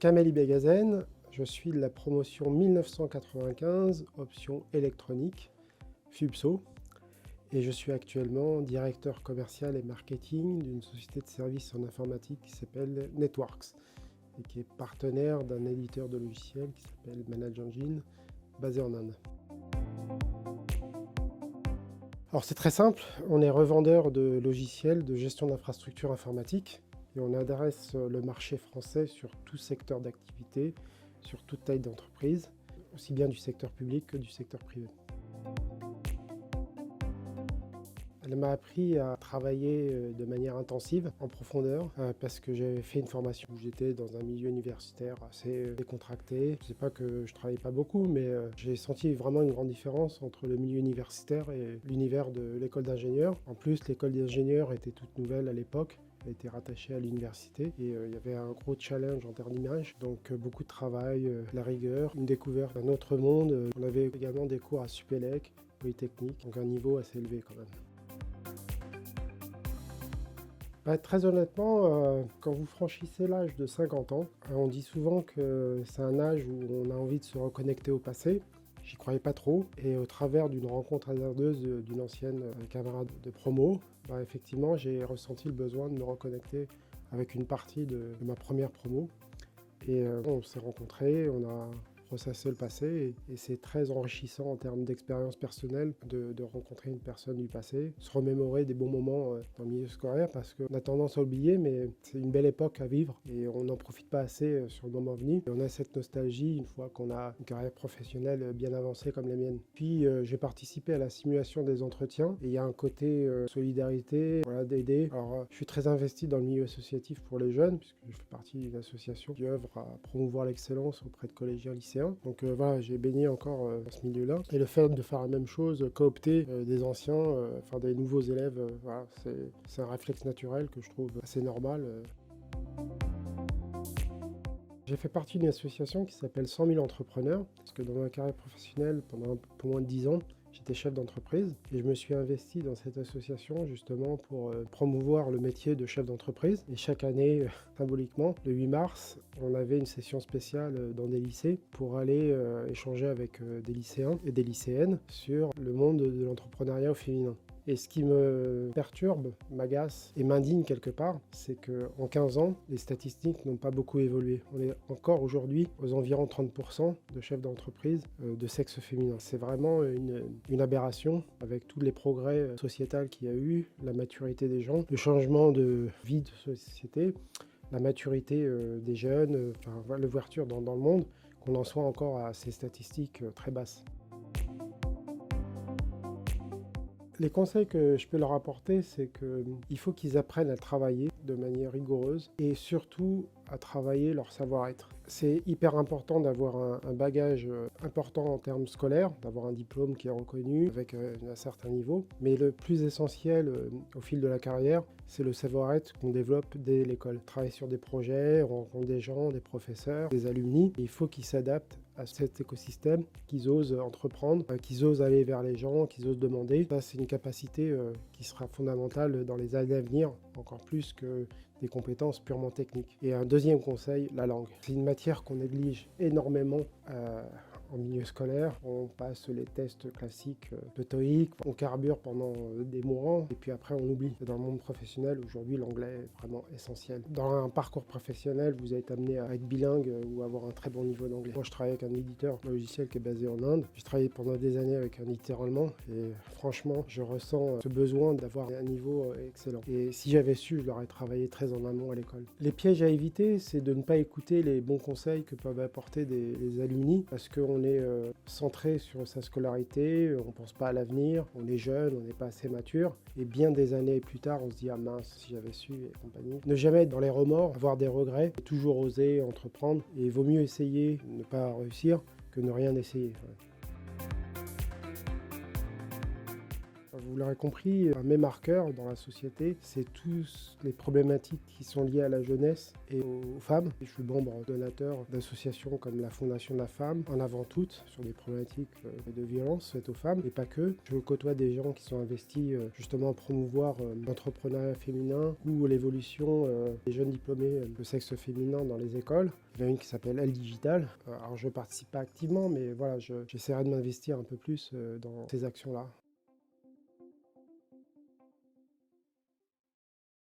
Kamel Begazen, je suis de la promotion 1995, option électronique, FUBSO, et je suis actuellement directeur commercial et marketing d'une société de services en informatique qui s'appelle Networks et qui est partenaire d'un éditeur de logiciels qui s'appelle ManageEngine, basé en Inde. Alors c'est très simple, on est revendeur de logiciels de gestion d'infrastructures informatiques et on adresse le marché français sur tout secteur d'activité, sur toute taille d'entreprise, aussi bien du secteur public que du secteur privé. Elle m'a appris à travailler de manière intensive, en profondeur, parce que j'avais fait une formation où j'étais dans un milieu universitaire assez décontracté. Je ne sais pas que je ne travaillais pas beaucoup, mais j'ai senti vraiment une grande différence entre le milieu universitaire et l'univers de l'école d'ingénieur. En plus, l'école d'ingénieur était toute nouvelle à l'époque. Elle était rattachée à l'université et il y avait un gros challenge en termes d'image, donc beaucoup de travail, la rigueur, une découverte d'un autre monde. On avait également des cours à Supélec, Polytechnique, donc un niveau assez élevé quand même. Très honnêtement, quand vous franchissez l'âge de 50 ans, on dit souvent que c'est un âge où on a envie de se reconnecter au passé. J'y croyais pas trop et au travers d'une rencontre hasardeuse d'une ancienne camarade de promo, effectivement j'ai ressenti le besoin de me reconnecter avec une partie de ma première promo. Et on s'est rencontrés, on a ressassé le passé et c'est très enrichissant en termes d'expérience personnelle de rencontrer une personne du passé, se remémorer des bons moments dans le milieu scolaire parce qu'on a tendance à oublier, mais c'est une belle époque à vivre et on n'en profite pas assez sur le moment venu. Et on a cette nostalgie une fois qu'on a une carrière professionnelle bien avancée comme la mienne. Puis j'ai participé à la simulation des entretiens et il y a un côté solidarité, voilà, d'aider. Alors je suis très investi dans le milieu associatif pour les jeunes puisque je fais partie d'une association qui œuvre à promouvoir l'excellence auprès de collégiens, lycéens. Donc voilà, j'ai baigné encore dans ce milieu-là. Et le fait de faire la même chose, coopter des anciens, enfin des nouveaux élèves, voilà, c'est un réflexe naturel que je trouve assez normal. J'ai fait partie d'une association qui s'appelle 100 000 entrepreneurs, parce que dans ma carrière professionnelle, pendant un peu moins de 10 ans, j'étais chef d'entreprise et je me suis investi dans cette association justement pour promouvoir le métier de chef d'entreprise. Et chaque année, symboliquement, le 8 mars, on avait une session spéciale dans des lycées pour aller échanger avec des lycéens et des lycéennes sur le monde de l'entrepreneuriat au féminin. Et ce qui me perturbe, m'agace et m'indigne quelque part, c'est qu'en 15 ans, les statistiques n'ont pas beaucoup évolué. On est encore aujourd'hui aux environs 30% de chefs d'entreprise de sexe féminin. C'est vraiment une aberration avec tous les progrès sociétals qu'il y a eu, la maturité des gens, le changement de vie de société, la maturité des jeunes, enfin, l'ouverture dans le monde, qu'on en soit encore à ces statistiques très basses. Les conseils que je peux leur apporter, c'est qu'il faut qu'ils apprennent à travailler de manière rigoureuse et surtout à travailler leur savoir-être. C'est hyper important d'avoir un bagage important en termes scolaires, d'avoir un diplôme qui est reconnu avec un certain niveau. Mais le plus essentiel au fil de la carrière, c'est le savoir-être qu'on développe dès l'école. Travailler sur des projets, rencontrer des gens, des professeurs, des alumni. Il faut qu'ils s'adaptent à cet écosystème, qu'ils osent entreprendre, qu'ils osent aller vers les gens, qu'ils osent demander. Ça, c'est une capacité qui sera fondamentale dans les années à venir, encore plus que des compétences purement techniques. Et un deuxième conseil, la langue. C'est une matière qu'on néglige énormément en milieu scolaire. On passe les tests classiques de TOEIC, on carbure pendant des mois et puis après on oublie. Dans le monde professionnel, aujourd'hui, l'anglais est vraiment essentiel. Dans un parcours professionnel, vous êtes amené à être bilingue ou avoir un très bon niveau d'anglais. Moi, je travaille avec un éditeur logiciel qui est basé en Inde. J'ai travaillé pendant des années avec un éditeur allemand et franchement, je ressens ce besoin d'avoir un niveau excellent. Et si j'avais su, je l'aurais travaillé très en amont à l'école. Les pièges à éviter, c'est de ne pas écouter les bons conseils que peuvent apporter les alumni parce qu'on est centré sur sa scolarité, on ne pense pas à l'avenir, on est jeune, on n'est pas assez mature et bien des années plus tard, on se dit « Ah mince, si j'avais su » et compagnie. Ne jamais être dans les remords, avoir des regrets, toujours oser entreprendre et il vaut mieux essayer de ne pas réussir que ne rien essayer. Ouais. Vous l'aurez compris, mes marqueurs dans la société, c'est tous les problématiques qui sont liées à la jeunesse et aux femmes. Je suis membre donateur d'associations comme la Fondation de la Femme, en avant toutes, sur des problématiques de violence faites aux femmes, et pas que. Je côtoie des gens qui sont investis justement à promouvoir l'entrepreneuriat féminin ou l'évolution des jeunes diplômés de sexe féminin dans les écoles. Il y en a une qui s'appelle Elle Digital. Alors je ne participe pas activement, mais voilà, j'essaierai de m'investir un peu plus dans ces actions-là.